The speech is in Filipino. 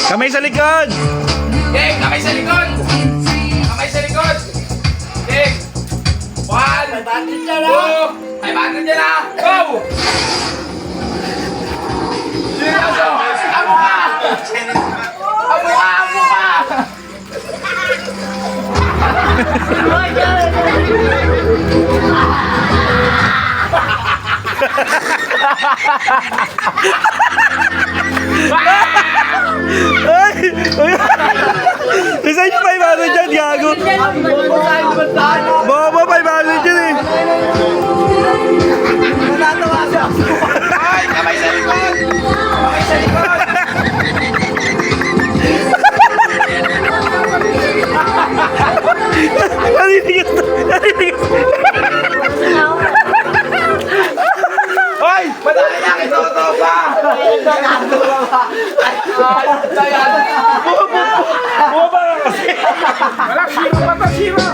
Kamay sa likod! Game, kamay sa likod! Kamay sa likod! Game! 1, 2, 500 yan na! Go! Seryoso! Amo ka! Amo ka! Amo ka! Ay! Isa yung 500 dyan, gago! Bobo, 500 dyan eh! Ay, kamay sa likod! Kamay sa likod! Naliligas na! Naliligas na! Hoy! Madali na kay Toto pa! Bumaba ka kasi! Walang hero pa to, hero!